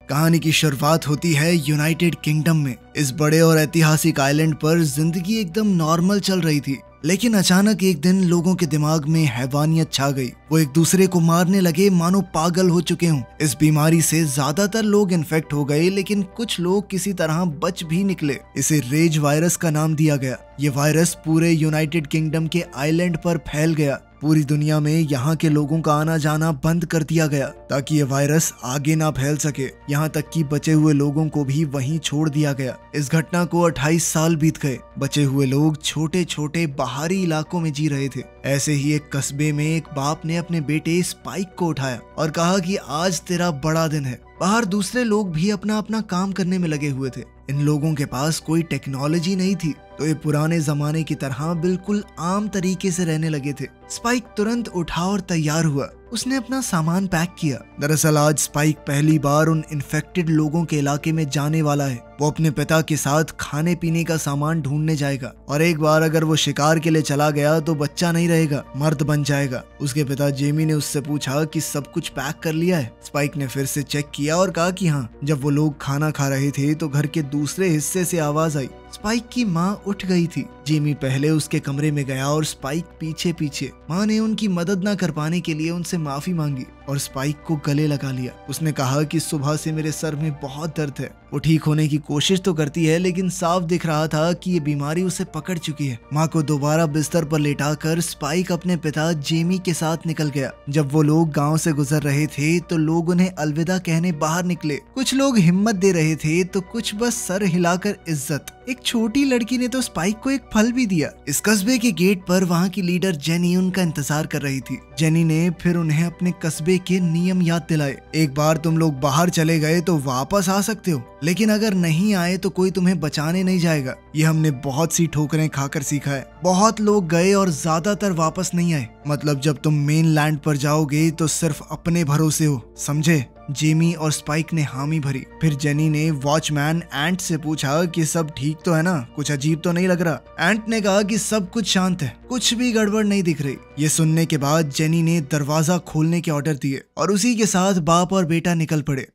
कहानी की शुरुआत होती है यूनाइटेड किंगडम में। इस बड़े और ऐतिहासिक आइलैंड पर जिंदगी एकदम नॉर्मल चल रही थी, लेकिन अचानक एक दिन लोगों के दिमाग में हैवानियत छा गई। वो एक दूसरे को मारने लगे मानो पागल हो चुके हों। इस बीमारी से ज्यादातर लोग इन्फेक्ट हो गए, लेकिन कुछ लोग किसी तरह बच भी निकले। इसे रेज वायरस का नाम दिया गया। ये वायरस पूरे यूनाइटेड किंगडम के आइलैंड पर फैल गया। पूरी दुनिया में यहाँ के लोगों का आना जाना बंद कर दिया गया ताकि ये वायरस आगे ना फैल सके। यहाँ तक कि बचे हुए लोगों को भी वहीं छोड़ दिया गया। इस घटना को 28 साल बीत गए। बचे हुए लोग छोटे छोटे बाहरी इलाकों में जी रहे थे। ऐसे ही एक कस्बे में एक बाप ने अपने बेटे स्पाइक को उठाया और कहा कि आज तेरा बड़ा दिन है। बाहर दूसरे लोग भी अपना अपना काम करने में लगे हुए थे। इन लोगों के पास कोई टेक्नोलॉजी नहीं थी, तो ये पुराने जमाने की तरह बिल्कुल आम तरीके से रहने लगे थे। स्पाइक तुरंत उठा और तैयार हुआ। उसने अपना सामान पैक किया। दरअसल आज स्पाइक पहली बार उन इन्फेक्टेड लोगों के इलाके में जाने वाला है। वो अपने पिता के साथ खाने पीने का सामान ढूंढने जाएगा, और एक बार अगर वो शिकार के लिए चला गया तो बच्चा नहीं रहेगा, मर्द बन जाएगा। उसके पिता जेमी ने उससे पूछा कि सब कुछ पैक कर लिया है। स्पाइक ने फिर से चेक किया और कहा कि हाँ। जब वो लोग खाना खा रहे थे तो घर के दूसरे हिस्से से आवाज आई। स्पाइक की माँ उठ गई थी। जेमी पहले उसके कमरे में गया और स्पाइक पीछे पीछे। माँ ने उनकी मदद न कर पाने के लिए उनसे माफी मांगी और स्पाइक को गले लगा लिया। उसने कहा कि सुबह से मेरे सर में बहुत दर्द है। वो ठीक होने की कोशिश तो करती है, लेकिन साफ दिख रहा था कि ये बीमारी उसे पकड़ चुकी है। माँ को दोबारा बिस्तर पर लेटाकर स्पाइक अपने पिता जेमी के साथ निकल गया। जब वो लोग गांव से गुजर रहे थे तो लोग उन्हें अलविदा कहने बाहर निकले। कुछ लोग हिम्मत दे रहे थे तो कुछ बस सर हिलाकर इज्जत। एक छोटी लड़की ने तो स्पाइक को एक फल भी दिया। इस कस्बे के गेट पर वहाँ की लीडर जेनी उनका इंतजार कर रही थी। जेनी ने फिर उन्हें अपने कस्बे के नियम याद दिलाए। एक बार तुम लोग बाहर चले गए तो वापस आ सकते हो, लेकिन अगर नहीं आए तो कोई तुम्हें बचाने नहीं जाएगा। ये हमने बहुत सी ठोकरें खाकर सीखा है। बहुत लोग गए और ज्यादातर वापस नहीं आए। मतलब जब तुम मेन लैंड पर जाओगे तो सिर्फ अपने भरोसे हो, समझे? जेमी और स्पाइक ने हामी भरी। फिर जेनी ने वॉचमैन एंट से पूछा कि सब ठीक तो है ना, कुछ अजीब तो नहीं लग रहा। एंट ने कहा कि सब कुछ शांत है, कुछ भी गड़बड़ नहीं दिख रही। ये सुनने के बाद जेनी ने दरवाजा खोलने के ऑर्डर दिए और उसी के साथ बाप और बेटा निकल पड़े।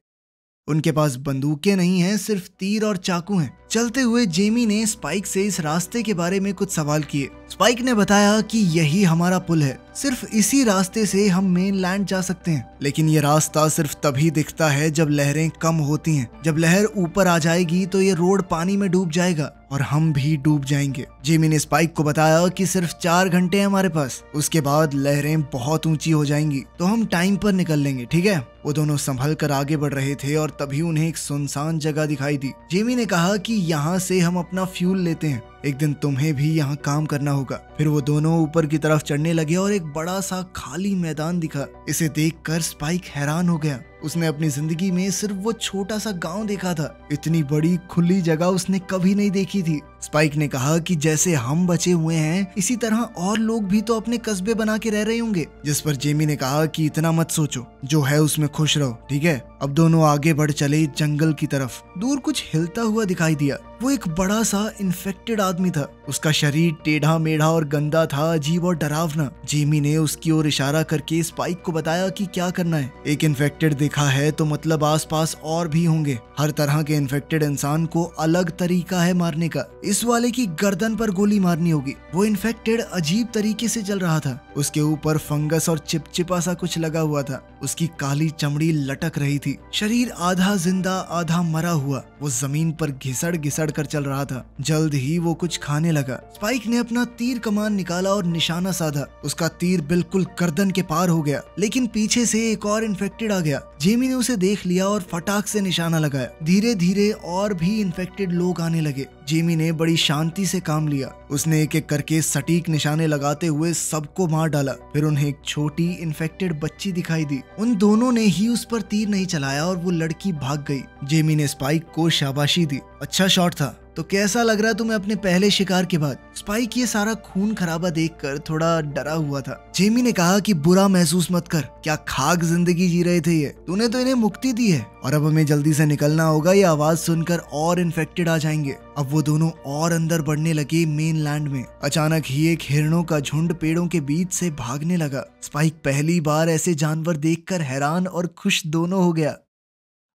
उनके पास बंदूकें नहीं हैं, सिर्फ तीर और चाकू हैं। चलते हुए जेमी ने स्पाइक से इस रास्ते के बारे में कुछ सवाल किए। स्पाइक ने बताया कि यही हमारा पुल है, सिर्फ इसी रास्ते से हम मेन लैंड जा सकते हैं। लेकिन ये रास्ता सिर्फ तभी दिखता है जब लहरें कम होती हैं। जब लहर ऊपर आ जाएगी तो ये रोड पानी में डूब जाएगा और हम भी डूब जाएंगे। जेमी ने स्पाइक को बताया कि सिर्फ 4 घंटे हैं हमारे पास, उसके बाद लहरें बहुत ऊंची हो जाएंगी, तो हम टाइम पर निकल लेंगे, ठीक है? वो दोनों संभल कर आगे बढ़ रहे थे और तभी उन्हें एक सुनसान जगह दिखाई दी। जेमी ने कहा कि यहाँ से हम अपना फ्यूल लेते हैं, एक दिन तुम्हें भी यहाँ काम करना होगा। फिर वो दोनों ऊपर की तरफ चढ़ने लगे और एक बड़ा सा खाली मैदान दिखा। इसे देखकर स्पाइक हैरान हो गया। उसने अपनी जिंदगी में सिर्फ वो छोटा सा गांव देखा था। इतनी बड़ी खुली जगह उसने कभी नहीं देखी थी। स्पाइक ने कहा कि जैसे हम बचे हुए हैं, इसी तरह और लोग भी तो अपने कस्बे बना के रह रहे होंगे। जिस पर जेमी ने कहा कि इतना मत सोचो, जो है उसमें खुश रहो, ठीक है? अब दोनों आगे बढ़ चले जंगल की तरफ। दूर कुछ हिलता हुआ दिखाई दिया। वो एक बड़ा सा इन्फेक्टेड आदमी था। उसका शरीर टेढ़ा मेढ़ा और गंदा था, अजीब और डरावना। जेमी ने उसकी ओर इशारा करके स्पाइक को बताया कि क्या करना है। एक इन्फेक्टेड देखा है तो मतलब आसपास और भी होंगे। हर तरह के इन्फेक्टेड इंसान को अलग तरीका है मारने का। इस वाले की गर्दन पर गोली मारनी होगी। वो इन्फेक्टेड अजीब तरीके से चल रहा था। उसके ऊपर फंगस और चिपचिपा सा कुछ लगा हुआ था। उसकी काली चमड़ी लटक रही थी। शरीर आधा जिंदा आधा मरा हुआ। वो जमीन पर घिसड़ घिसड़ कर चल रहा था। जल्द ही वो कुछ खाने लगा। स्पाइक ने अपना तीर कमान निकाला और निशाना साधा। उसका तीर बिल्कुल गर्दन के पार हो गया, लेकिन पीछे से एक और इन्फेक्टेड आ गया। जेमी ने उसे देख लिया और फटाक से निशाना लगाया। धीरे धीरे और भी इन्फेक्टेड लोग आने लगे। जेमी ने बड़ी शांति से काम लिया। उसने एक एक करके सटीक निशाने लगाते हुए सबको मार डाला। फिर उन्हें एक छोटी इन्फेक्टेड बच्ची दिखाई दी। उन दोनों ने ही उस पर तीर नहीं चलाया और वो लड़की भाग गई। जेमी ने स्पाइक को शाबाशी दी। अच्छा शॉट था। तो कैसा लग रहा तुम्हें अपने पहले शिकार के बाद? स्पाइक ये सारा खून खराबा देखकर थोड़ा डरा हुआ था। जेमी ने कहा कि बुरा महसूस मत कर, क्या खाक जिंदगी जी रहे थे ये? तूने तो इन्हें मुक्ति दी है और अब हमें जल्दी से निकलना होगा, ये आवाज सुनकर और इन्फेक्टेड आ जाएंगे। अब वो दोनों और अंदर बढ़ने लगे मेन लैंड में। अचानक ही एक हिरणों का झुंड पेड़ों के बीच से भागने लगा। स्पाइक पहली बार ऐसे जानवर देखकर हैरान और खुश दोनों हो गया।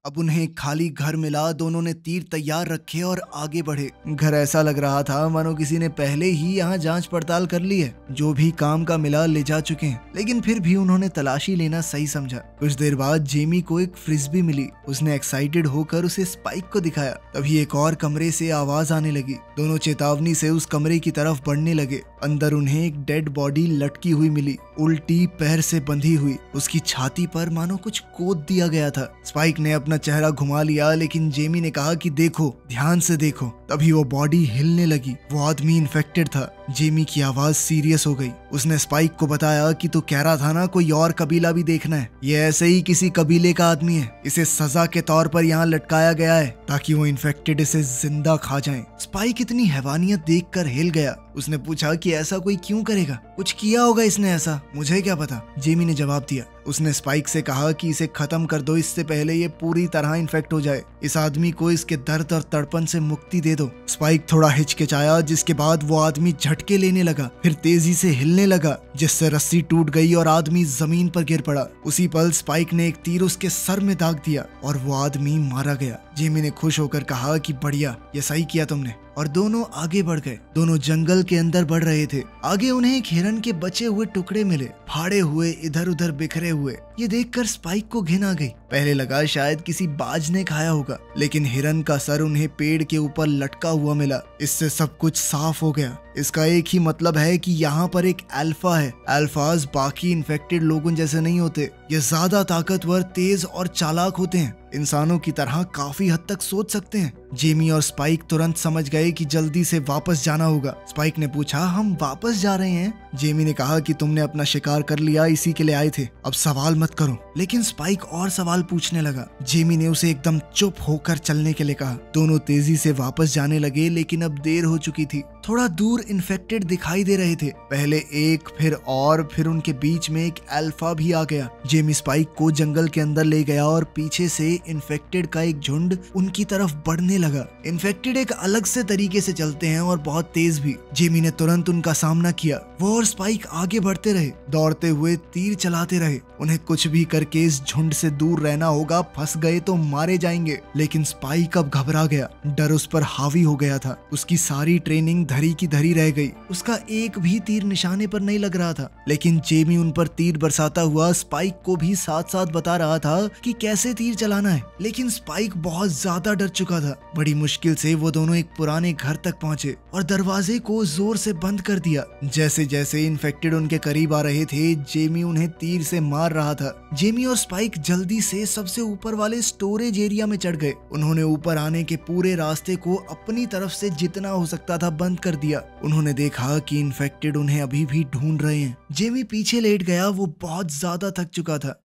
अब उन्हें एक खाली घर मिला, दोनों ने तीर तैयार रखे और आगे बढ़े। घर ऐसा लग रहा था मानो किसी ने पहले ही यहाँ जांच पड़ताल कर ली है, जो भी काम का मिला ले जा चुके हैं, लेकिन फिर भी उन्होंने तलाशी लेना सही समझा। कुछ देर बाद जेमी को एक फ्रिस्बी मिली। उसने एक्साइटेड होकर उसे स्पाइक को दिखाया। तभी एक और कमरे से आवाज आने लगी। दोनों चेतावनी से उस कमरे की तरफ बढ़ने लगे। अंदर उन्हें एक डेड बॉडी लटकी हुई मिली, उल्टी पैर से बंधी हुई। उसकी छाती पर मानो कुछ कोद दिया गया था। स्पाइक ने अपना चेहरा घुमा लिया, लेकिन जेमी ने कहा कि देखो, ध्यान से देखो। तभी वो बॉडी हिलने लगी। वो आदमी इन्फेक्टेड था। जेमी की आवाज सीरियस हो गई। उसने स्पाइक को बताया कि तू कह रहा था ना कोई और कबीला भी देखना है, ये ऐसे ही किसी कबीले का आदमी है। इसे सजा के तौर पर यहाँ लटकाया गया है ताकि वो इन्फेक्टेड इसे जिंदा खा जाए। स्पाइक इतनी हैवानियत देखकर हिल गया। उसने पूछा कि ऐसा कोई क्यों करेगा, कुछ किया होगा इसने ऐसा, मुझे क्या पता। जेमी ने जवाब दिया। उसने स्पाइक से कहा कि इसे खत्म कर दो, इससे पहले ये पूरी तरह इन्फेक्ट हो जाए। इस आदमी को इसके दर्द और तड़पन से मुक्ति दे दो। स्पाइक थोड़ा हिचकिचाया, जिसके बाद वो आदमी झटके लेने लगा, फिर तेजी से हिलने लगा, जिससे रस्सी टूट गई और आदमी जमीन पर गिर पड़ा। उसी पल स्पाइक ने एक तीर उसके सर में दाग दिया और वो आदमी मारा गया। जेमी ने खुश होकर कहा कि बढ़िया, ये सही किया तुमने। और दोनों आगे बढ़ गए। दोनों जंगल के अंदर बढ़ रहे थे। आगे उन्हें एक हिरन के बचे हुए टुकड़े मिले, फाड़े हुए, इधर उधर बिखरे हुए। ये देखकर स्पाइक को घिन आ गई। पहले लगा शायद किसी बाज ने खाया होगा, लेकिन हिरन का सर उन्हें पेड़ के ऊपर लटका हुआ मिला। इससे सब कुछ साफ हो गया। इसका एक ही मतलब है कि यहाँ पर एक अल्फा है। अल्फाज बाकी इन्फेक्टेड लोगों जैसे नहीं होते। ये ज्यादा ताकतवर, तेज और चालाक होते हैं। इंसानों की तरह काफी हद तक सोच सकते हैं। जेमी और स्पाइक तुरंत समझ गए कि जल्दी से वापस जाना होगा। स्पाइक ने पूछा, हम वापस जा रहे हैं? जेमी ने कहा कि तुमने अपना शिकार कर लिया, इसी के लिए आए थे, अब सवाल मत करो। लेकिन स्पाइक और सवाल पूछने लगा। जेमी ने उसे एकदम चुप होकर चलने के लिए कहा। दोनों तेजी से वापस जाने लगे, लेकिन अब देर हो चुकी थी। थोड़ा दूर इन्फेक्टेड दिखाई दे रहे थे। पहले एक, फिर उनके बीच में एक अल्फा भी आ गया। जेमी स्पाइक को जंगल के अंदर ले गया और पीछे से इन्फेक्टेड का एक झुंड उनकी तरफ बढ़ने लगा। इन्फेक्टेड एक अलग से तरीके से चलते हैं और बहुत तेज भी। जेमी ने तुरंत उनका सामना किया। वो और स्पाइक आगे बढ़ते रहे, दौड़ते हुए, तीर चलाते रहे। उन्हें कुछ भी करके इस झुंड से दूर रहना होगा, फंस गए तो मारे जाएंगे। लेकिन स्पाइक अब घबरा गया। डर उस पर हावी हो गया था। उसकी सारी ट्रेनिंग धरी की धरी रह गई। उसका एक भी तीर निशाने पर नहीं लग रहा था। लेकिन जेमी उन पर तीर बरसाता हुआ स्पाइक को भी साथ साथ बता रहा था कि कैसे तीर चलाना है। लेकिन स्पाइक बहुत ज्यादा डर चुका था। बड़ी मुश्किल से वो दोनों एक पुराने घर तक पहुंचे और दरवाजे को जोर से बंद कर दिया। जैसे जैसे इन्फेक्टेड उनके करीब आ रहे थे, जेमी उन्हें तीर से मार रहा था। जेमी और स्पाइक जल्दी से सबसे ऊपर वाले स्टोरेज एरिया में चढ़ गए। उन्होंने ऊपर आने के पूरे रास्ते को अपनी तरफ से जितना हो सकता था बंद कर दिया। उन्होंने देखा कि इन्फेक्टेड उन्हें अभी भी ढूंढ रहे हैं। जेमी पीछे लेट गया। वो बहुत ज्यादा थक चुका था।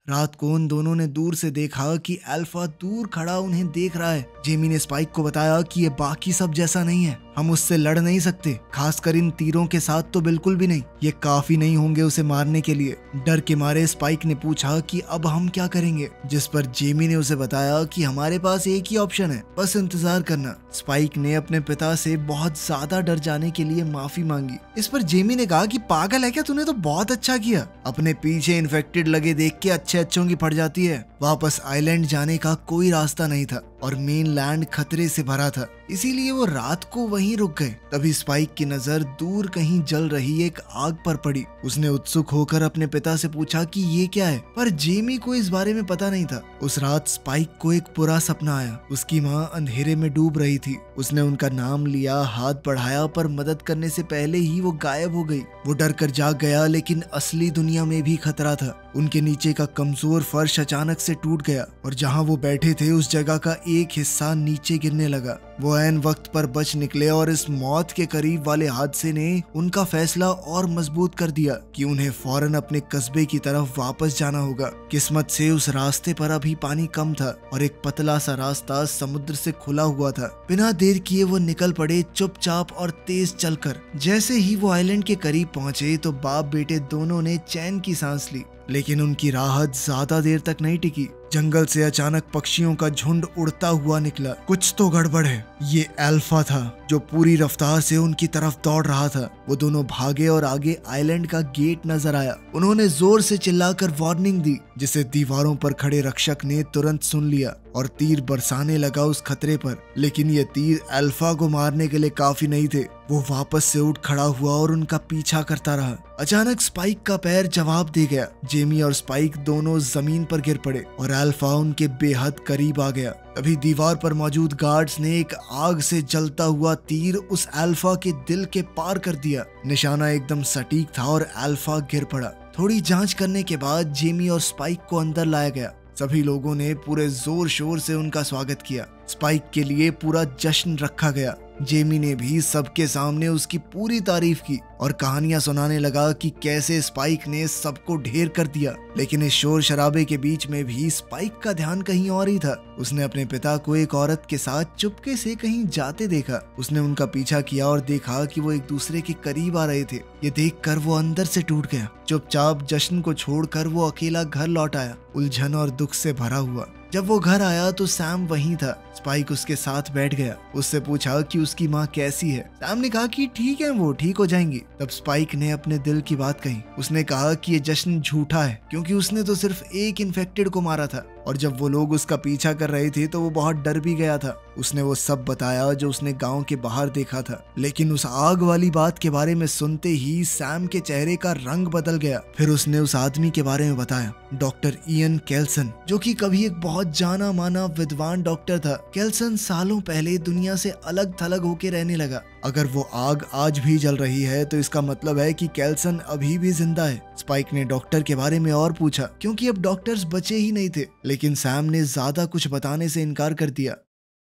रात को उन दोनों ने दूर से देखा कि अल्फा दूर खड़ा उन्हें देख रहा है। जेमी ने स्पाइक को बताया कि ये बाकी सब जैसा नहीं है, हम उससे लड़ नहीं सकते, खासकर इन तीरों के साथ तो बिल्कुल भी नहीं। ये काफी नहीं होंगे उसे मारने के लिए। डर के मारे स्पाइक ने पूछा कि अब हम क्या करेंगे, जिस पर जेमी ने उसे बताया कि हमारे पास एक ही ऑप्शन है, बस इंतजार करना। स्पाइक ने अपने पिता से बहुत ज्यादा डर जाने के लिए माफी मांगी। इस पर जेमी ने कहा कि पागल है क्या, तूने तो बहुत अच्छा किया। अपने पीछे इन्फेक्टेड लगे देख के अच्छों की फट जाती है। वापस आइलैंड जाने का कोई रास्ता नहीं था और मेनलैंड खतरे से भरा था, इसीलिए वो रात को वहीं रुक गए। तभी स्पाइक की नजर दूर कहीं जल रही एक आग पर पड़ी। उसने उत्सुक होकर अपने पिता से पूछा कि ये क्या है, पर जेमी को इस बारे में पता नहीं था। उस रात स्पाइक को एक बुरा सपना आया। उसकी माँ अंधेरे में डूब रही थी। उसने उनका नाम लिया, हाथ बढ़ाया, पर मदद करने से पहले ही वो गायब हो गई। वो डर कर जाग गया, लेकिन असली दुनिया में भी खतरा था। उनके नीचे का कमजोर फर्श अचानक से टूट गया और जहाँ वो बैठे थे उस जगह का एक हिस्सा नीचे गिरने लगा। वो ऐन वक्त पर बच निकले और इस मौत के करीब वाले हादसे ने उनका फैसला और मजबूत कर दिया कि उन्हें फौरन अपने कस्बे की तरफ वापस जाना होगा। किस्मत से उस रास्ते पर अभी पानी कम था और एक पतला सा रास्ता समुद्र से खुला हुआ था। बिना देर किए वो निकल पड़े, चुपचाप और तेज चलकर। जैसे ही वो आइलैंड के करीब पहुंचे तो बाप बेटे दोनों ने चैन की सांस ली, लेकिन उनकी राहत ज्यादा देर तक नहीं टिकी। जंगल से अचानक पक्षियों का झुंड उड़ता हुआ निकला। कुछ तो गड़बड़ है। ये अल्फा था जो पूरी रफ्तार से उनकी तरफ दौड़ रहा था। वो दोनों भागे और आगे आइलैंड का गेट नजर आया। उन्होंने जोर से चिल्लाकर वार्निंग दी, जिसे दीवारों पर खड़े रक्षक ने तुरंत सुन लिया और तीर बरसाने लगा उस खतरे पर। लेकिन ये तीर अल्फा को मारने के लिए काफी नहीं थे। वो वापस से उठ खड़ा हुआ और उनका पीछा करता रहा। अचानक स्पाइक का पैर जवाब दे गया। जेमी और स्पाइक दोनों जमीन पर गिर पड़े और अल्फा उनके बेहद करीब आ गया। तभी दीवार पर मौजूद गार्ड्स ने एक आग से जलता हुआ तीर उस अल्फा के दिल के पार कर दिया। निशाना एकदम सटीक था और अल्फा गिर पड़ा। थोड़ी जांच करने के बाद जेमी और स्पाइक को अंदर लाया गया। सभी लोगों ने पूरे जोर शोर से उनका स्वागत किया। स्पाइक के लिए पूरा जश्न रखा गया। जेमी ने भी सबके सामने उसकी पूरी तारीफ की और कहानियां सुनाने लगा कि कैसे स्पाइक ने सबको ढेर कर दिया। लेकिन इस शोर शराबे के बीच में भी स्पाइक का ध्यान कहीं और ही था। उसने अपने पिता को एक औरत के साथ चुपके से कहीं जाते देखा। उसने उनका पीछा किया और देखा कि वो एक दूसरे के करीब आ रहे थे। ये देखकर वो अंदर से टूट गया। चुपचाप जश्न को छोड़कर वो अकेला घर लौट आया, उलझन और दुख से भरा हुआ। जब वो घर आया तो सैम वहीं था। स्पाइक उसके साथ बैठ गया। उससे पूछा कि उसकी माँ कैसी है। सैम ने कहा कि ठीक है, वो ठीक हो जाएंगी। तब स्पाइक ने अपने दिल की बात कही। उसने कहा कि ये जश्न झूठा है, क्योंकि उसने तो सिर्फ एक इन्फेक्टेड को मारा था और जब वो लोग उसका पीछा कर रहे थे तो वो बहुत डर भी गया था। उसने वो सब बताया जो उसने गांव के बाहर देखा था। लेकिन उस आग वाली बात के बारे में सुनते ही सैम के चेहरे का रंग बदल गया। फिर उसने उस आदमी के बारे में बताया, डॉक्टर इयन केल्सन, जो कि कभी एक बहुत जाना माना विद्वान डॉक्टर था। केल्सन सालों पहले दुनिया से अलग थलग होके रहने लगा। अगर वो आग आज भी जल रही है तो इसका मतलब है कि केल्सन अभी भी जिंदा है। स्पाइक ने डॉक्टर के बारे में और पूछा, क्योंकि अब डॉक्टर्स बचे ही नहीं थे। लेकिन सैम ने ज्यादा कुछ बताने से इनकार कर दिया।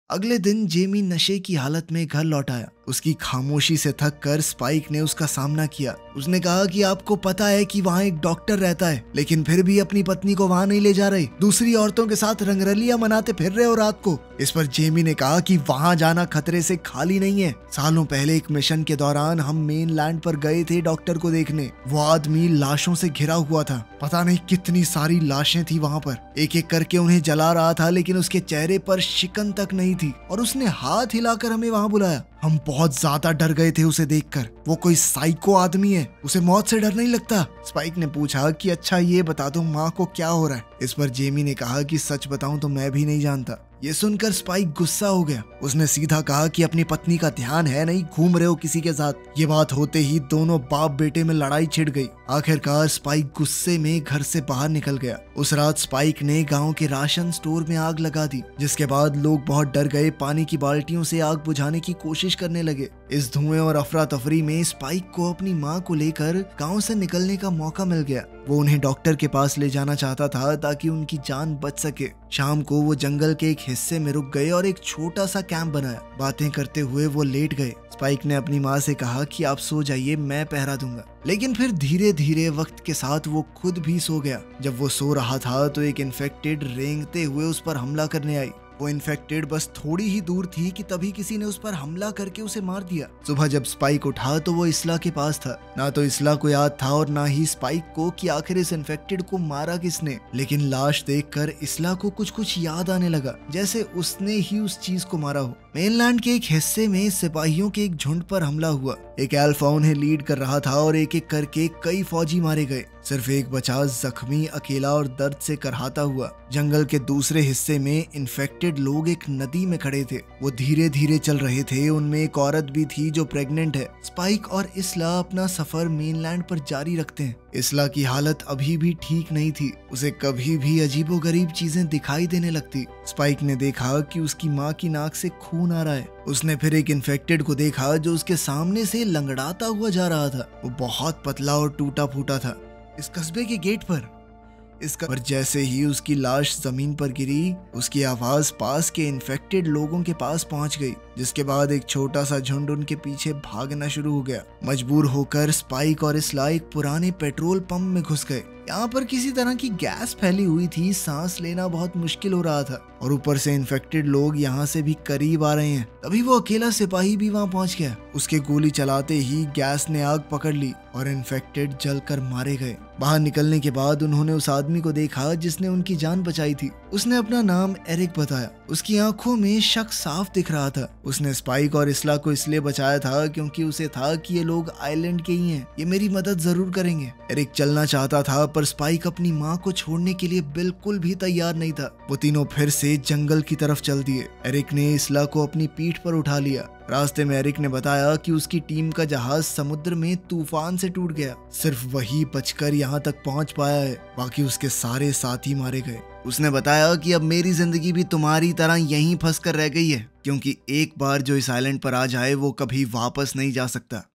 अगले दिन जेमी नशे की हालत में घर लौट आया। उसकी खामोशी से थक कर स्पाइक ने उसका सामना किया। उसने कहा कि आपको पता है कि वहाँ एक डॉक्टर रहता है, लेकिन फिर भी अपनी पत्नी को वहाँ नहीं ले जा रहे। दूसरी औरतों के साथ रंगरलियां मनाते फिर रहे हो रात को। इस पर जेमी ने कहा कि वहाँ जाना खतरे से खाली नहीं है। सालों पहले एक मिशन के दौरान हम मेनलैंड पर गए थे डॉक्टर को देखने। वो आदमी लाशों से घिरा हुआ था। पता नहीं कितनी सारी लाशें थी वहाँ पर। एक एक करके उन्हें जला रहा था, लेकिन उसके चेहरे पर शिकन तक नहीं थी और उसने हाथ हिलाकर हमें वहाँ बुलाया। हम बहुत ज्यादा डर गए थे उसे देखकर। वो कोई साइको आदमी है, उसे मौत से डर नहीं लगता। स्पाइक ने पूछा कि अच्छा ये बता दो माँ को क्या हो रहा है। इस पर जेमी ने कहा कि सच बताऊं तो मैं भी नहीं जानता। ये सुनकर स्पाइक गुस्सा हो गया। उसने सीधा कहा कि अपनी पत्नी का ध्यान है नहीं, घूम रहे हो किसी के साथ। ये बात होते ही दोनों बाप बेटे में लड़ाई छिड़ गई। आखिरकार स्पाइक गुस्से में घर से बाहर निकल गया। उस रात स्पाइक ने गांव के राशन स्टोर में आग लगा दी, जिसके बाद लोग बहुत डर गए। पानी की बाल्टियों से आग बुझाने की कोशिश करने लगे। इस धुएं और अफरा तफरी में स्पाइक को अपनी माँ को लेकर गांव से निकलने का मौका मिल गया। वो उन्हें डॉक्टर के पास ले जाना चाहता था ताकि उनकी जान बच सके। शाम को वो जंगल के एक हिस्से में रुक गए और एक छोटा सा कैंप बनाया। बातें करते हुए वो लेट गए। स्पाइक ने अपनी माँ से कहा कि आप सो जाइए, मैं पहरा दूंगा। लेकिन फिर धीरे धीरे वक्त के साथ वो खुद भी सो गया। जब वो सो रहा था तो एक इन्फेक्टेड रेंगते हुए उस पर हमला करने आई। वो इन्फेक्टेड बस थोड़ी ही दूर थी कि तभी किसी ने उस पर हमला करके उसे मार दिया। सुबह जब स्पाइक उठा तो वो इसला के पास था। ना तो इसला को याद था और ना ही स्पाइक को कि आखिर इस इन्फेक्टेड को मारा किसने। लेकिन लाश देखकर इसला को कुछ कुछ याद आने लगा, जैसे उसने ही उस चीज को मारा हो। मेनलैंड के एक हिस्से में सिपाहियों के एक झुंड पर हमला हुआ। एक अल्फा उन्हें लीड कर रहा था और एक एक करके कई फौजी मारे गए। सिर्फ एक बचा, जख्मी, अकेला और दर्द से करहाता हुआ। जंगल के दूसरे हिस्से में इन्फेक्टेड लोग एक नदी में खड़े थे। वो धीरे धीरे चल रहे थे। उनमें एक औरत भी थी जो प्रेग्नेंट है। स्पाइक और इसला अपना सफर मेनलैंड पर जारी रखते हैं। इसला की हालत अभी भी ठीक नहीं थी। उसे कभी भी अजीबोगरीब चीजें दिखाई देने लगती। स्पाइक ने देखा कि उसकी माँ की नाक से खून आ रहा है। उसने फिर एक इन्फेक्टेड को देखा जो उसके सामने से लंगड़ाता हुआ जा रहा था। वो बहुत पतला और टूटा फूटा था। इस कस्बे के गेट पर पर जैसे ही उसकी लाश जमीन पर गिरी, उसकी आवाज पास के इन्फेक्टेड लोगों के पास पहुंच गई, जिसके बाद एक छोटा सा झुंड उनके पीछे भागना शुरू हो गया। मजबूर होकर स्पाइक और इसला एक पुराने पेट्रोल पंप में घुस गए। यहाँ पर किसी तरह की गैस फैली हुई थी। सांस लेना बहुत मुश्किल हो रहा था और ऊपर से इन्फेक्टेड लोग यहाँ से भी करीब आ रहे हैं। तभी वो अकेला सिपाही भी वहाँ पहुँच गया। उसके गोली चलाते ही गैस ने आग पकड़ ली और इन्फेक्टेड जलकर मारे गए। बाहर निकलने के बाद उन्होंने उस आदमी को देखा जिसने उनकी जान बचाई थी। उसने अपना नाम एरिक बताया। उसकी आंखों में शक साफ दिख रहा था। उसने स्पाइक और इसला को इसलिए बचाया था क्योंकि उसे था कि ये लोग आइलैंड के ही हैं, ये मेरी मदद जरूर करेंगे। एरिक चलना चाहता था पर स्पाइक अपनी माँ को छोड़ने के लिए बिल्कुल भी तैयार नहीं था। वो तीनों फिर से जंगल की तरफ चल दिए। एरिक ने इसला को अपनी पीठ पर उठा लिया। रास्ते में एरिक ने बताया कि उसकी टीम का जहाज समुद्र में तूफान से टूट गया। सिर्फ वही बचकर यहाँ तक पहुँच पाया है, बाकी उसके सारे साथी मारे गए। उसने बताया कि अब मेरी जिंदगी भी तुम्हारी तरह यहीं फंस कर रह गई है, क्योंकि एक बार जो इस आइलैंड पर आ जाए वो कभी वापस नहीं जा सकता।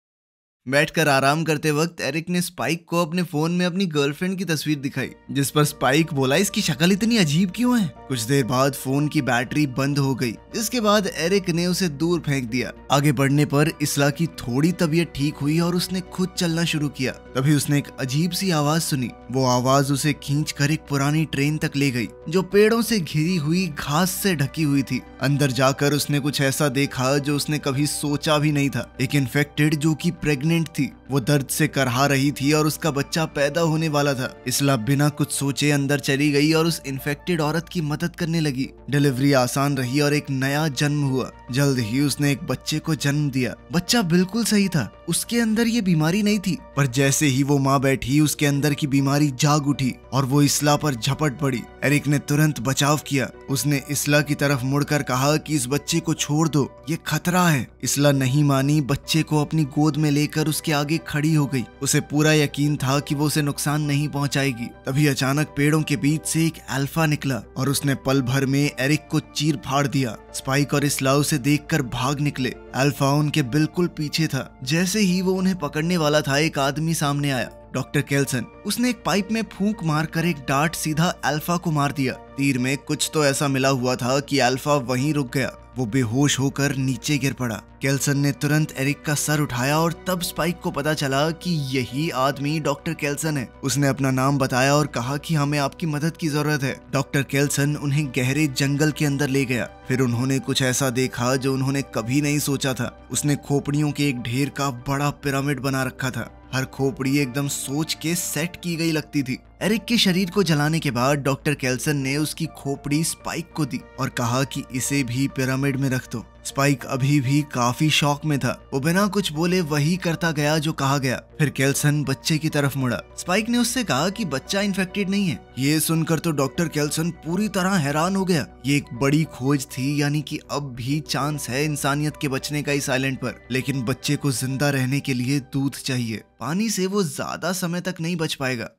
बैठकर आराम करते वक्त एरिक ने स्पाइक को अपने फोन में अपनी गर्लफ्रेंड की तस्वीर दिखाई, जिस पर स्पाइक बोला, इसकी शक्ल इतनी अजीब क्यों है। कुछ देर बाद फोन की बैटरी बंद हो गई, जिसके बाद एरिक ने उसे दूर फेंक दिया। आगे बढ़ने पर इसला की थोड़ी तबीयत ठीक हुई और उसने खुद चलना शुरू किया। तभी उसने एक अजीब सी आवाज सुनी। वो आवाज उसे खींच कर एक पुरानी ट्रेन तक ले गई, जो पेड़ों से घिरी हुई घास से ढकी हुई थी। अंदर जाकर उसने कुछ ऐसा देखा जो उसने कभी सोचा भी नहीं था। एक इन्फेक्टेड जो कि प्रेग्नेंट थी, वो दर्द से करहा रही थी और उसका बच्चा पैदा होने वाला था। इसला बिना कुछ सोचे अंदर चली गई और उस इन्फेक्टेड औरत की मदद करने लगी। डिलीवरी आसान रही और एक नया जन्म हुआ। जल्द ही उसने एक बच्चे को जन्म दिया। बच्चा बिल्कुल सही था, उसके अंदर ये बीमारी नहीं थी, पर जैसे ही वो माँ बैठी उसके अंदर की बीमारी जाग उठी और वो इसला पर झपट पड़ी। एरिक ने तुरंत बचाव किया। उसने इसला की तरफ मुड़कर कहा कि इस बच्चे को छोड़ दो, ये खतरा है। इसला नहीं मानी, बच्चे को अपनी गोद में लेकर उसके आगे खड़ी हो गई। उसे पूरा यकीन था कि वो उसे नुकसान नहीं पहुंचाएगी। तभी अचानक पेड़ों के बीच से एक अल्फा निकला और उसने पल भर में एरिक को चीर फाड़ दिया। स्पाइक और इसला उसे देखकर भाग निकले। अल्फा उनके बिल्कुल पीछे था। जैसे ही वो उन्हें पकड़ने वाला था, एक आदमी सामने आया, डॉक्टर केल्सन। उसने एक पाइप में फूंक मारकर एक डार्ट सीधा अल्फा को मार दिया। तीर में कुछ तो ऐसा मिला हुआ था कि अल्फा वहीं रुक गया। वो बेहोश होकर नीचे गिर पड़ा। केल्सन ने तुरंत एरिक का सर उठाया और तब स्पाइक को पता चला कि यही आदमी डॉक्टर केल्सन है। उसने अपना नाम बताया और कहा कि हमें आपकी मदद की जरूरत है। डॉक्टर केल्सन उन्हें गहरे जंगल के अंदर ले गया। फिर उन्होंने कुछ ऐसा देखा जो उन्होंने कभी नहीं सोचा था। उसने खोपड़ियों के एक ढेर का बड़ा पिरामिड बना रखा था। हर खोपड़ी एकदम सोच के सेट की गई लगती थी। एरिक के शरीर को जलाने के बाद डॉक्टर केल्सन ने उसकी खोपड़ी स्पाइक को दी और कहा कि इसे भी पिरामिड में रख दो। स्पाइक अभी भी काफी शॉक में था। वो बिना कुछ बोले वही करता गया जो कहा गया। फिर केल्सन बच्चे की तरफ मुड़ा। स्पाइक ने उससे कहा कि बच्चा इन्फेक्टेड नहीं है। ये सुनकर तो डॉक्टर केल्सन पूरी तरह हैरान हो गया। ये एक बड़ी खोज थी, यानी कि अब भी चांस है इंसानियत के बचने का इस आइलैंड पर। लेकिन बच्चे को जिंदा रहने के लिए दूध चाहिए। पानी से वो ज्यादा समय तक नहीं बच पाएगा।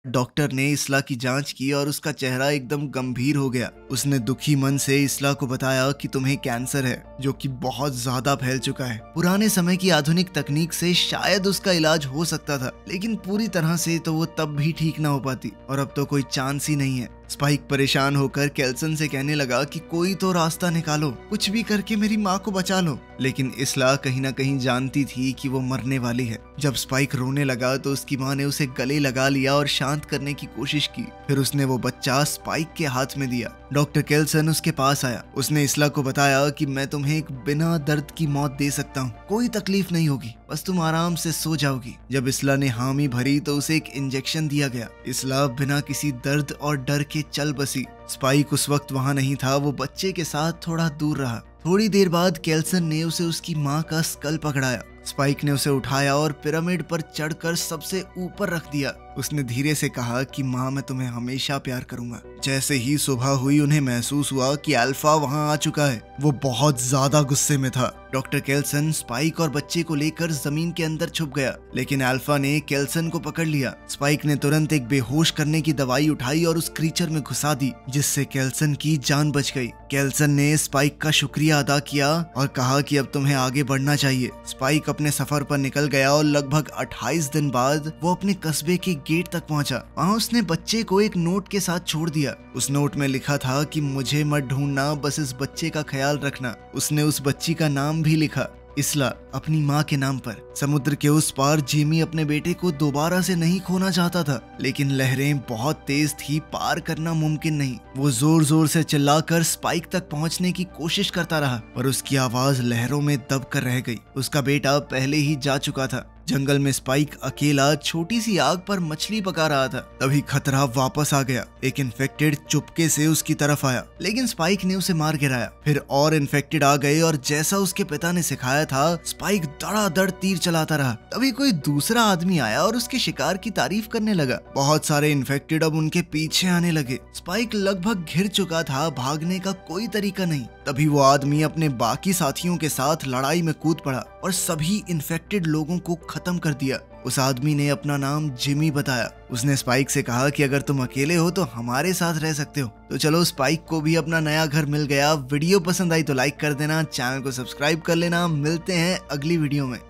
डॉक्टर ने इसला की जांच की और उसका चेहरा एकदम गंभीर हो गया। उसने दुखी मन से इसला को बताया कि तुम्हें कैंसर है, जो कि बहुत ज्यादा फैल चुका है। पुराने समय की आधुनिक तकनीक से शायद उसका इलाज हो सकता था, लेकिन पूरी तरह से तो वो तब भी ठीक ना हो पाती और अब तो कोई चांस ही नहीं है। स्पाइक परेशान होकर केल्सन से कहने लगा कि कोई तो रास्ता निकालो, कुछ भी करके मेरी माँ को बचा लो। लेकिन इसला कहीं ना कहीं जानती थी कि वो मरने वाली है। जब स्पाइक रोने लगा तो उसकी माँ ने उसे गले लगा लिया और शांत करने की कोशिश की। फिर उसने वो बच्चा स्पाइक के हाथ में दिया। डॉक्टर केल्सन उसके पास आया। उसने इसला को बताया कि मैं तुम्हें एक बिना दर्द की मौत दे सकता हूँ, कोई तकलीफ नहीं होगी, बस तुम आराम से सो जाओगी। जब इसला ने हामी भरी तो उसे एक इंजेक्शन दिया गया। इसला बिना किसी दर्द और डर के चल बसी। स्पाइक उस वक्त वहां नहीं था, वो बच्चे के साथ थोड़ा दूर रहा। थोड़ी देर बाद केल्सन ने उसे उसकी माँ का स्कल पकड़ाया। स्पाइक ने उसे उठाया और पिरामिड पर चढ़कर सबसे ऊपर रख दिया। उसने धीरे से कहा कि माँ, मैं तुम्हें हमेशा प्यार करूंगा। जैसे ही सुबह हुई उन्हें महसूस हुआ कि अल्फा वहां आ चुका है। वो बहुत ज्यादा गुस्से में था। डॉक्टर केल्सन स्पाइक और बच्चे को लेकर जमीन के अंदर छुप गया, लेकिन अल्फा ने केल्सन को पकड़ लिया। स्पाइक ने तुरंत एक बेहोश करने की दवाई उठाई और उस क्रीचर में घुसा दी, जिससे केल्सन की जान बच गई। केल्सन ने स्पाइक का शुक्रिया अदा किया और कहा कि अब तुम्हें आगे बढ़ना चाहिए। स्पाइक अपने सफर पर निकल गया और लगभग 28 दिन बाद वो अपने कस्बे के गेट तक पहुंचा। वहां उसने बच्चे को एक नोट के साथ छोड़ दिया। उस नोट में लिखा था कि मुझे मत ढूंढना, बस इस बच्चे का ख्याल रखना। उसने उस बच्ची का नाम भी लिखा, इसला, अपनी माँ के नाम पर। समुद्र के उस पार जेमी अपने बेटे को दोबारा से नहीं खोना चाहता था, लेकिन लहरें बहुत तेज थी, पार करना मुमकिन नहीं। वो जोर जोर से चिल्लाकर स्पाइक तक पहुंचने की कोशिश करता रहा, पर उसकी आवाज लहरों में दब कर रह गई। उसका बेटा पहले ही जा चुका था। जंगल में स्पाइक अकेला छोटी सी आग पर मछली पका रहा था। तभी खतरा वापस आ गया। एक इन्फेक्टेड चुपके से उसकी तरफ आया, लेकिन स्पाइक ने उसे मार गिराया। फिर और इन्फेक्टेड आ गए और जैसा उसके पिता ने सिखाया था, स्पाइक धड़ाधड़ तीर चलाता रहा। तभी कोई दूसरा आदमी आया और उसके शिकार की तारीफ करने लगा। बहुत सारे इन्फेक्टेड अब उनके पीछे आने लगे। स्पाइक लगभग घिर चुका था, भागने का कोई तरीका नहीं। तभी वो आदमी अपने बाकी साथियों के साथ लड़ाई में कूद पड़ा और सभी इन्फेक्टेड लोगों को खत्म कर दिया। उस आदमी ने अपना नाम जिमी बताया। उसने स्पाइक से कहा कि अगर तुम अकेले हो तो हमारे साथ रह सकते हो। तो चलो, स्पाइक को भी अपना नया घर मिल गया। वीडियो पसंद आई तो लाइक कर देना, चैनल को सब्सक्राइब कर लेना। मिलते हैं अगली वीडियो में।